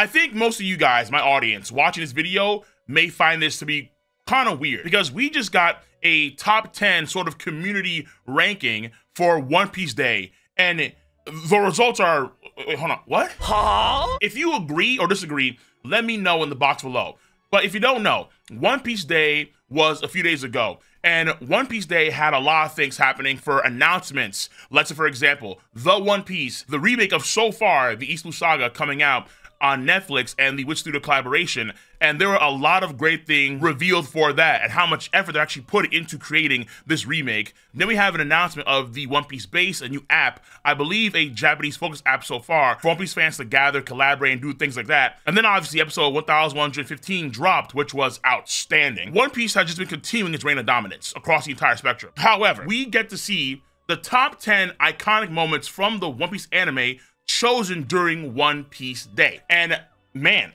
I think most of you guys, my audience, watching this video may find this to be kind of weird because we just got a top 10 sort of community ranking for One Piece Day, and the results are, wait, hold on, what? Huh? If you agree or disagree, let me know in the box below. But if you don't know, One Piece Day was a few days ago, and One Piece Day had a lot of things happening for announcements. Let's say, for example, The One Piece, the remake of So Far, the East Blue Saga coming out on Netflix and the Witch Studio collaboration, and there were a lot of great things revealed for that and how much effort they actually put into creating this remake. Then we have an announcement of the One Piece base, a new app, I believe a Japanese focused app so far, for One Piece fans to gather, collaborate, and do things like that. And then obviously episode 1115 dropped, which was outstanding. One Piece has just been continuing its reign of dominance across the entire spectrum. However, we get to see the top 10 iconic moments from the One Piece anime chosen during One Piece Day. And man,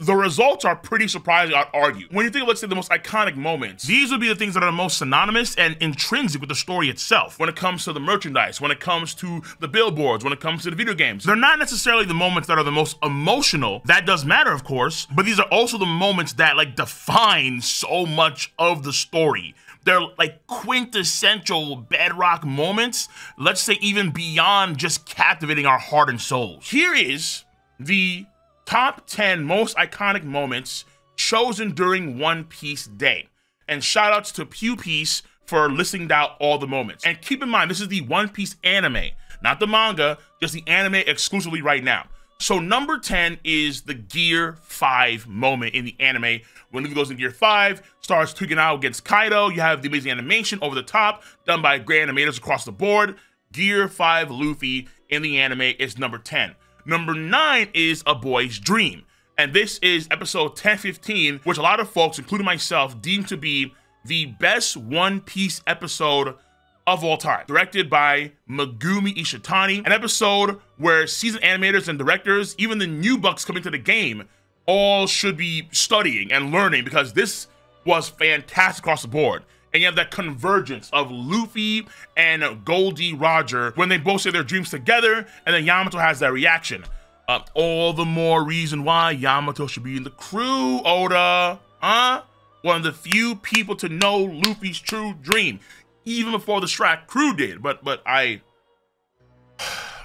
the results are pretty surprising, I'd argue. When you think of, let's say, the most iconic moments, these would be the things that are the most synonymous and intrinsic with the story itself. When it comes to the merchandise, when it comes to the billboards, when it comes to the video games, they're not necessarily the moments that are the most emotional. That does matter, of course, but these are also the moments that like define so much of the story. They're like quintessential bedrock moments, let's say even beyond just captivating our heart and souls. Here is the top 10 most iconic moments chosen during One Piece Day. And shout outs to Pew Piece for listing out all the moments. And keep in mind, this is the One Piece anime, not the manga, just the anime exclusively right now. So number 10 is the Gear 5 moment in the anime. When Luffy goes in Gear 5, starts tweaking out against Kaido. You have the amazing animation over the top done by great animators across the board. Gear 5 Luffy in the anime is number 10. Number 9 is A Boy's Dream. And this is episode 1015, which a lot of folks, including myself, deem to be the best One Piece episode of all time. Directed by Megumi Ishitani, an episode where seasoned animators and directors, even the new bucks coming to the game, all should be studying and learning because this was fantastic across the board. And you have that convergence of Luffy and Goldie Roger when they both say their dreams together, and then Yamato has that reaction. All the more reason why Yamato should be in the crew, Oda. One of the few people to know Luffy's true dream, even before the Strat crew did. But I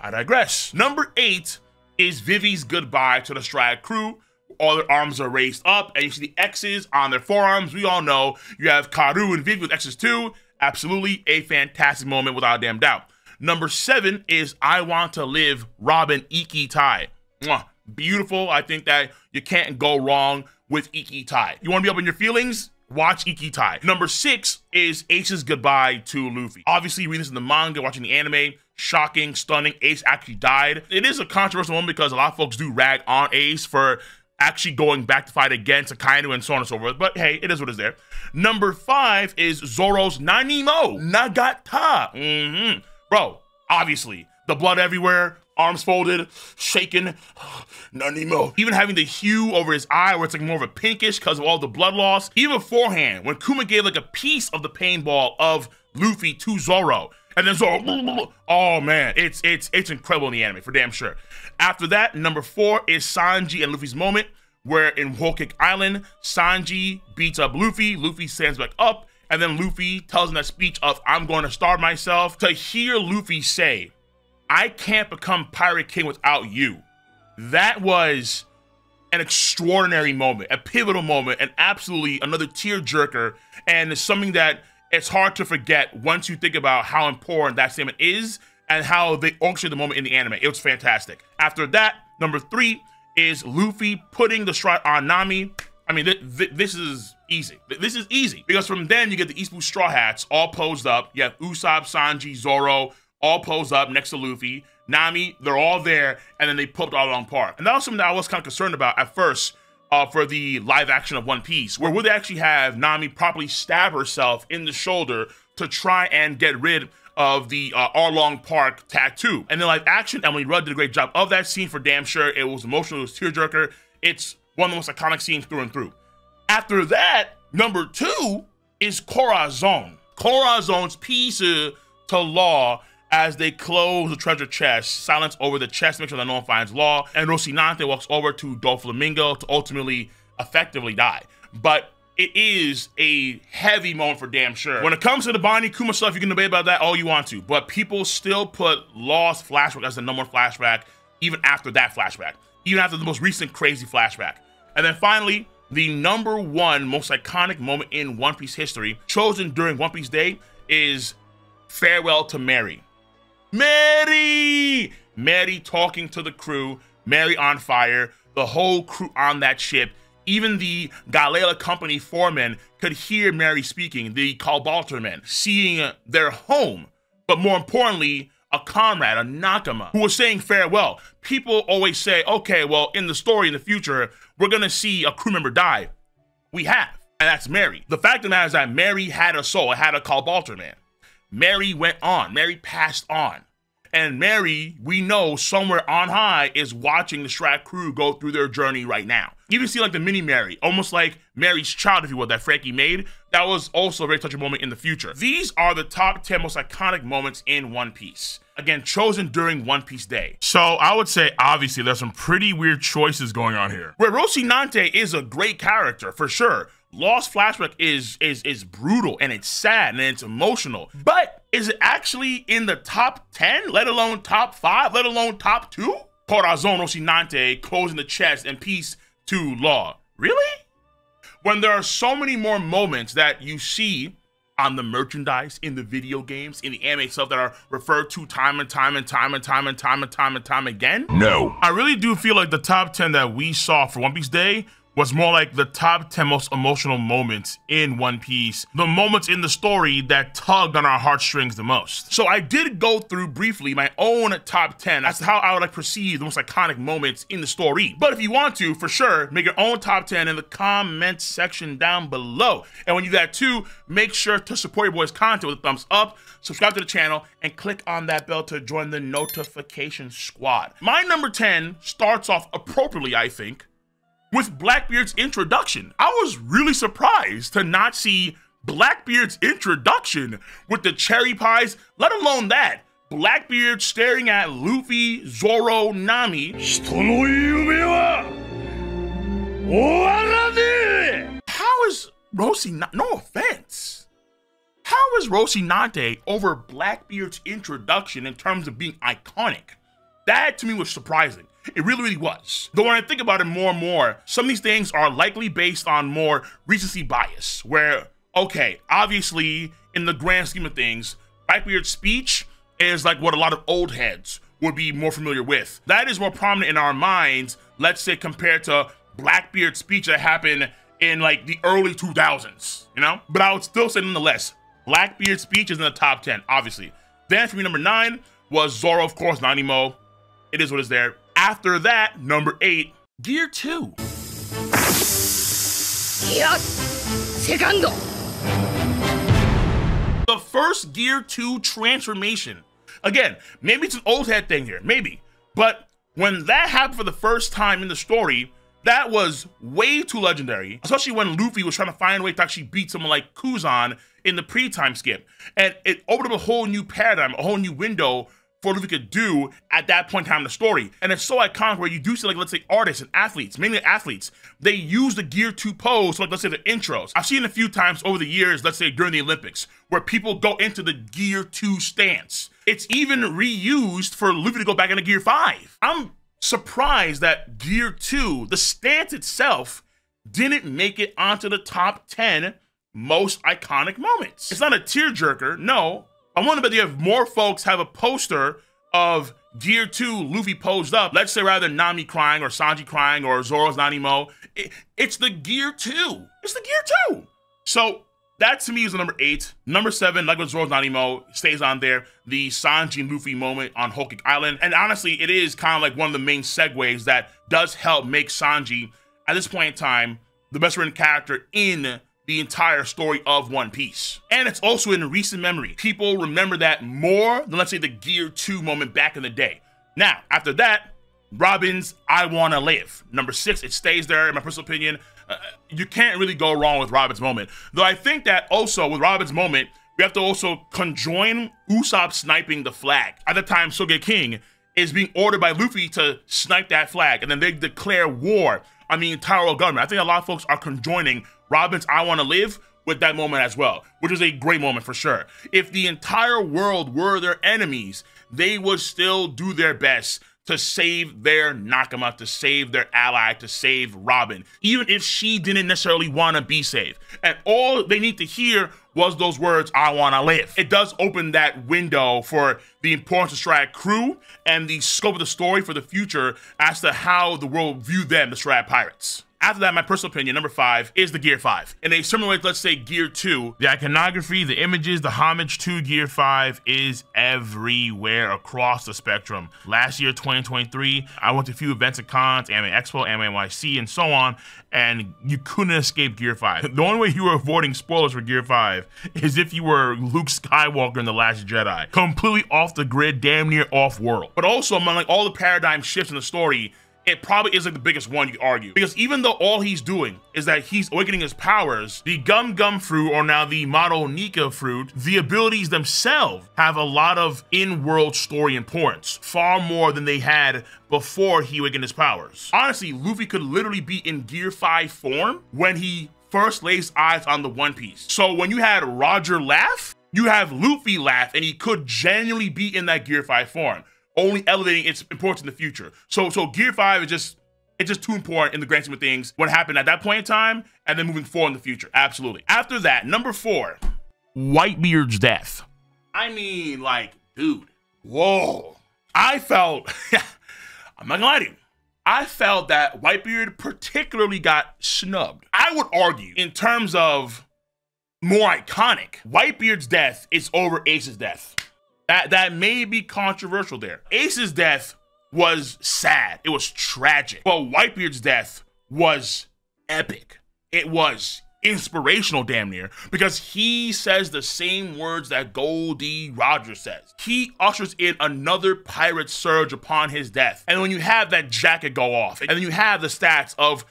digress. Number 8 is Vivi's goodbye to the Strat crew. All their arms are raised up, and you see the X's on their forearms. We all know you have Karu and Vivi with X's too. Absolutely a fantastic moment without a damn doubt. Number 7 is I Want to Live, Robin Ikki Tai. Mwah. Beautiful. I think that you can't go wrong with Ikki Tai. You want to be up in your feelings? Watch Ikki Tai. Number 6 is Ace's goodbye to Luffy. Obviously, reading this in the manga, watching the anime, shocking, stunning. Ace actually died. It is a controversial one because a lot of folks do rag on Ace for actually going back to fight against Akainu and so on and so forth. But hey, it is what is there. Number 5 is Zoro's Nanimo Nagata. Bro, obviously, the blood everywhere, arms folded, shaking, Nanimo. Even having the hue over his eye where it's like more of a pinkish because of all the blood loss. Even beforehand, when Kuma gave like a piece of the paintball of Luffy to Zoro, and then Zoro, oh man, it's incredible in the anime, for damn sure. After that, number 4 is Sanji and Luffy's moment, where in Whole Cake Island, Sanji beats up Luffy, Luffy stands back up, and then Luffy tells him that speech of, I'm going to starve myself. To hear Luffy say, I can't become Pirate King without you. That was an extraordinary moment, a pivotal moment, and absolutely another tearjerker, and it's something that it's hard to forget once you think about how important that statement is and how they orchestrated the moment in the anime. It was fantastic. After that, number 3 is Luffy putting the Strat on Nami. I mean, this is easy. This is easy because from then you get the East Blue Straw Hats all posed up. You have Usopp, Sanji, Zoro all posed up next to Luffy. Nami, they're all there, and then they poked all along par. And that was something that I was kind of concerned about at first for the live action of One Piece, where would they actually have Nami properly stab herself in the shoulder to try and get rid of the Arlong Park tattoo. And then live action, Emily Rudd did a great job of that scene for damn sure. It was emotional, it was tearjerker. It's one of the most iconic scenes through and through. After that, number 2 is Corazon. Corazon's piece to Law As they close the treasure chest, silence over the chest makes sure that no one finds Law, and Rocinante walks over to Doflamingo to ultimately effectively die. But it is a heavy moment for damn sure. When it comes to the Bonnie Kuma stuff, you can debate about that all you want to, but people still put Law's flashback as the #1 flashback, even after that flashback, even after the most recent crazy flashback. And then finally, the #1 most iconic moment in One Piece history, chosen during One Piece Day, is Farewell to Mary. Mary! Mary talking to the crew, Mary on fire, the whole crew on that ship. Even the Galera Company foremen could hear Mary speaking, the Kalbalter men, seeing their home, but more importantly, a comrade, a Nakama, who was saying farewell. People always say, okay, well, in the story in the future, we're gonna see a crew member die. We have, and that's Mary. The fact of the matter is that Mary had a soul, had a Kalbalter man. Mary went on, Mary passed on. And Mary, we know somewhere on high, is watching the Strack crew go through their journey right now. You even see like the mini Mary, almost like Mary's child, if you will, that Frankie made. That was also a very touching moment in the future. These are the top 10 most iconic moments in One Piece. Again, chosen during One Piece Day. So I would say, obviously, there's some pretty weird choices going on here. Where Rocinante is a great character, for sure. Law's flashback is brutal, and it's sad, and it's emotional. But is it actually in the top 10, let alone top 5, let alone top 2? Corazon Rocinante closing the chest and peace to Law. Really? When there are so many more moments that you see on the merchandise, in the video games, in the anime itself that are referred to time and time again? No. I really do feel like the top 10 that we saw for One Piece Day was more like the top 10 most emotional moments in One Piece, the moments in the story that tugged on our heartstrings the most. So I did go through briefly my own top 10 as to how I would like perceive the most iconic moments in the story. But if you want to, for sure, make your own top 10 in the comment section down below. And when you do that too, make sure to support your boy's content with a thumbs up, subscribe to the channel, and click on that bell to join the notification squad. My number 10 starts off appropriately, I think, with Blackbeard's introduction. I was really surprised to not see Blackbeard's introduction with the cherry pies, let alone that. Blackbeard staring at Luffy, Zoro, Nami. How is Rocinante, no offense, how is Rocinante over Blackbeard's introduction in terms of being iconic? That to me was surprising. It really, really was. Though when I think about it more and more, some of these things are likely based on more recency bias, where, okay, obviously, in the grand scheme of things, Blackbeard's speech is like what a lot of old heads would be more familiar with. That is more prominent in our minds, let's say, compared to Blackbeard's speech that happened in like the early 2000s, you know? But I would still say nonetheless, Blackbeard's speech is in the top 10, obviously. Then for me, number 9 was Zoro, of course, Nanimo. It is what is there. After that, number 8, Gear 2. The first Gear 2 transformation. Again, maybe it's an old head thing here, maybe. But when that happened for the first time in the story, that was way too legendary, especially when Luffy was trying to find a way to actually beat someone like Kuzan in the pre-time skip. And it opened up a whole new paradigm, a whole new window for Luffy could do at that point in time in the story. And it's so iconic where you do see, like, let's say artists and athletes, mainly athletes, they use the Gear 2 pose, so like, let's say the intros. I've seen it a few times over the years, let's say during the Olympics, where people go into the Gear 2 stance. It's even reused for Luffy to go back into Gear 5. I'm surprised that Gear 2, the stance itself, didn't make it onto the top 10 most iconic moments. It's not a tearjerker, no. I wonder if you have more folks have a poster of Gear 2 Luffy posed up. Let's say rather than Nami crying or Sanji crying or Zoro's Nanimo. It's the Gear 2. It's the Gear 2. So that to me is the number 8. Number 7, like with Zoro's Nanimo, stays on there. The Sanji and Luffy moment on Whole Cake Island. And honestly, it is kind of like one of the main segues that does help make Sanji, at this point in time, the best written character in the entire story of One Piece. And it's also in recent memory. People remember that more than, let's say, the Gear 2 moment back in the day. Now, after that, Robin's I Wanna Live. Number 6, it stays there, in my personal opinion. You can't really go wrong with Robin's moment. Though I think that also with Robin's moment, we have to also conjoin Usopp sniping the flag. At the time, Sogeking is being ordered by Luffy to snipe that flag, and then they declare war on the entire world government. I think a lot of folks are conjoining Robin's I Wanna Live with that moment as well, which is a great moment for sure. If the entire world were their enemies, they would still do their best to save their Nakama, to save their ally, to save Robin, even if she didn't necessarily want to be saved. And all they need to hear was those words, I wanna live. It does open that window for the importance of Straw Hat crew and the scope of the story for the future as to how the world view them, the Straw Hat Pirates. After that, my personal opinion, number 5 is the Gear 5. In a similar way, let's say Gear 2, the iconography, the images, the homage to Gear 5 is everywhere across the spectrum. Last year, 2023, I went to a few events and cons, Anime Expo, Anime NYC, and so on, and you couldn't escape Gear 5. The only way you were avoiding spoilers for Gear 5 is if you were Luke Skywalker in The Last Jedi. Completely off the grid, damn near off-world. But also, among like all the paradigm shifts in the story, it probably is like the biggest one, you could argue. Because even though all he's doing is that he's awakening his powers, the Gum Gum fruit, or now the Mado Nika fruit, the abilities themselves have a lot of in-world story importance, far more than they had before he awakened his powers. Honestly, Luffy could literally be in Gear 5 form when he first lays eyes on the One Piece. So when you had Roger laugh, you have Luffy laugh, and he could genuinely be in that Gear 5 form, only elevating its importance in the future. So Gear 5 is just too important in the grand scheme of things, what happened at that point in time, and then moving forward in the future. Absolutely. After that, number 4, Whitebeard's death. I mean, like, dude, whoa. I felt, I'm not gonna lie to you, I felt that Whitebeard particularly got snubbed. I would argue, in terms of more iconic, Whitebeard's death is over Ace's death. That may be controversial there. Ace's death was sad. It was tragic. But Whitebeard's death was epic. It was inspirational, damn near, because he says the same words that Goldie Roger says. He ushers in another pirate surge upon his death. And when you have that jacket go off, and then you have the stats of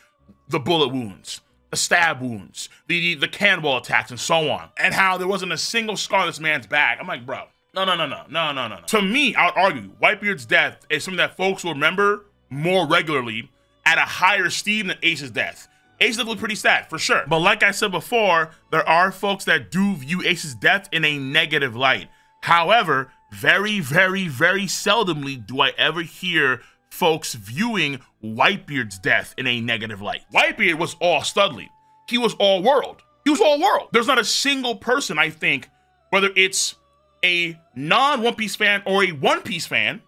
the bullet wounds, the stab wounds, the cannonball attacks, and so on, and how there wasn't a single scar on this man's back, I'm like, bro, no. To me, I would argue Whitebeard's death is something that folks will remember more regularly at a higher esteem than Ace's death. Ace's death was pretty sad, for sure. But like I said before, there are folks that do view Ace's death in a negative light. However, very, very, very seldomly do I ever hear folks viewing Whitebeard's death in a negative light. Whitebeard was all Studley. He was all world. He was all world. There's not a single person, I think, whether it's a non-One Piece fan or a One Piece fan,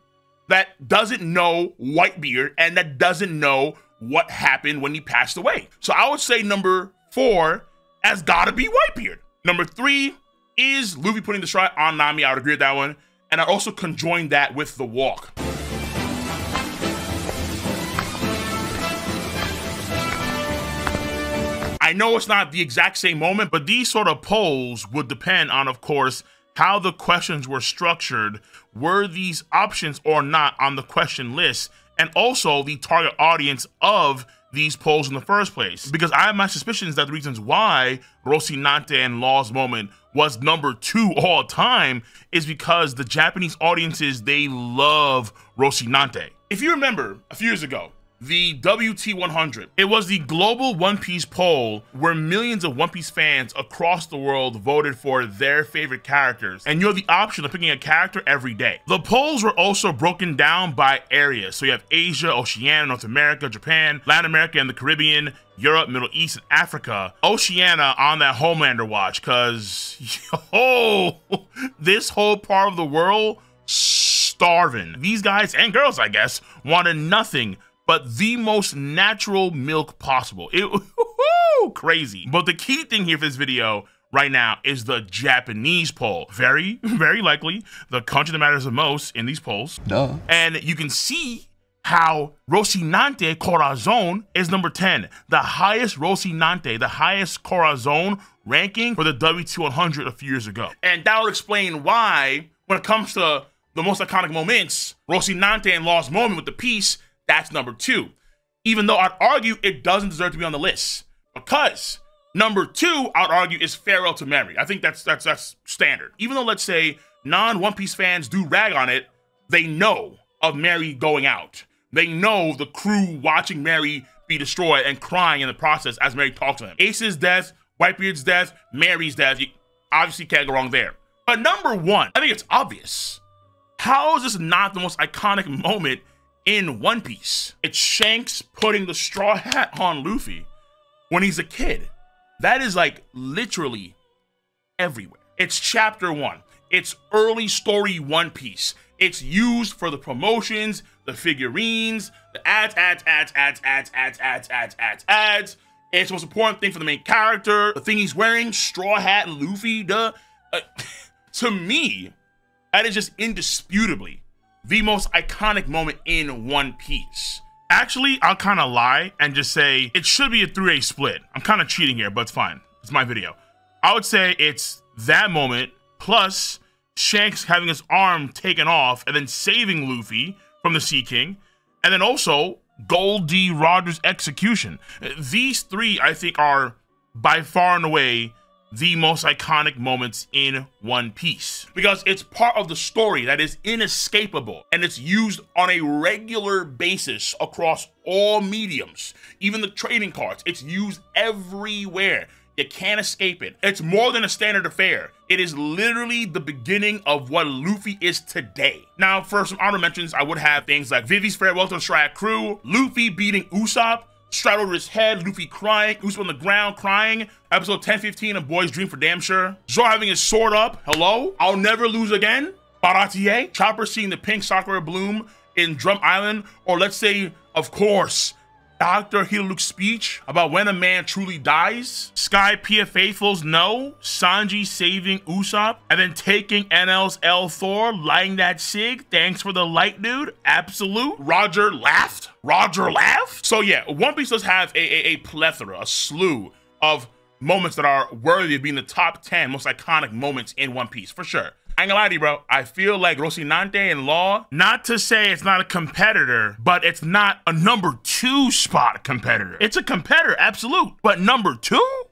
that doesn't know Whitebeard and that doesn't know what happened when he passed away. So I would say number 4 has gotta be Whitebeard. Number 3 is Luffy putting the stride on Nami. I would agree with that one. And I also conjoined that with the walk. I know it's not the exact same moment, but these sort of polls would depend on, of course, how the questions were structured, were these options or not on the question list, and also the target audience of these polls in the first place. Because I have my suspicions that the reasons why Rocinante and Law's moment was number 2 all time is because the Japanese audiences, they love Rocinante. If you remember a few years ago, the WT100, it was the global One Piece poll where millions of One Piece fans across the world voted for their favorite characters, and you have the option of picking a character every day. The polls were also broken down by areas, so you have Asia, Oceania, North America, Japan, Latin America and the Caribbean, Europe, Middle East, and Africa. Oceania on that Homelander watch, cause this whole part of the world starving. These guys and girls, I guess, wanted nothing but the most natural milk possible. It crazy. But the key thing here for this video right now is the Japanese poll. Very, very likely the country that matters the most in these polls. Duh. And you can see how Rocinante Corazon is number 10. The highest Rocinante, the highest Corazon ranking for the WT100 a few years ago. And that will explain why, when it comes to the most iconic moments, Rocinante and Law's moment with the piece, that's number 2. Even though I'd argue it doesn't deserve to be on the list, because Number 2, I'd argue, is Farewell to Mary. I think that's standard. Even though, let's say, non-One Piece fans do rag on it, they know of Mary going out. They know the crew watching Mary be destroyed and crying in the process as Mary talks to them. Ace's death, Whitebeard's death, Mary's death, you obviously can't go wrong there. But number 1, I think it's obvious. How is this not the most iconic moment in One Piece? It's Shanks putting the straw hat on Luffy when he's a kid. That is like literally everywhere. It's chapter 1. It's early story One Piece. It's used for the promotions, the figurines, the ads. It's the most important thing for the main character. The thing he's wearing, straw hat, Luffy, duh. To me, that is just indisputably the most iconic moment in One Piece. Actually, I'll kind of lie and just say it should be a 3-way split. I'm kind of cheating here, but it's fine. It's my video. I would say it's that moment plus Shanks having his arm taken off and then saving Luffy from the Sea King, and then also Gold D. Rogers' execution. These 3, I think, are by far and away the most iconic moments in One Piece, because it's part of the story that is inescapable, and it's used on a regular basis across all mediums, even the trading cards. It's used everywhere. You can't escape it. It's more than a standard affair. It is literally the beginning of what Luffy is today. Now, for some honorable mentions, I would have things like Vivi's farewell to the Straw Hat crew, Luffy beating Usopp, Stride over his head, Luffy crying, Usopp on the ground crying, episode 1015 of Boys Dream for damn sure, Zoro having his sword up, hello, I'll never lose again, Baratie, Chopper seeing the pink sakura bloom in Drum Island, or let's say, of course, Dr. Hidaluke's speech about when a man truly dies, Sky Pia Faithful's no, Sanji saving Usopp, and then taking NL's L Thor, lighting that sig, thanks for the light, dude, absolute. Roger laughed. So yeah, One Piece does have a plethora, a slew of moments that are worthy of being the top 10 most iconic moments in One Piece, for sure. I ain't gonna lie to you, bro. I feel like Rocinante and Law, not to say it's not a competitor, but it's not a number 2 spot competitor. It's a competitor, absolute. But number 2?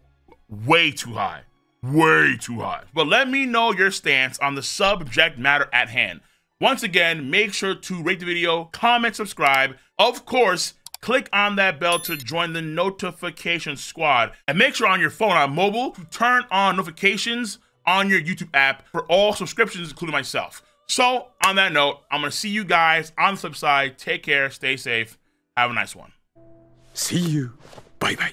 Way too high. Way too high. But let me know your stance on the subject matter at hand. Once again, make sure to rate the video, comment, subscribe. Of course, click on that bell to join the notification squad. And make sure on your phone, on mobile, to turn on notifications on your YouTube app for all subscriptions, including myself. So on that note, I'm gonna see you guys on the flip side. Take care, stay safe, have a nice one. See you. Bye bye.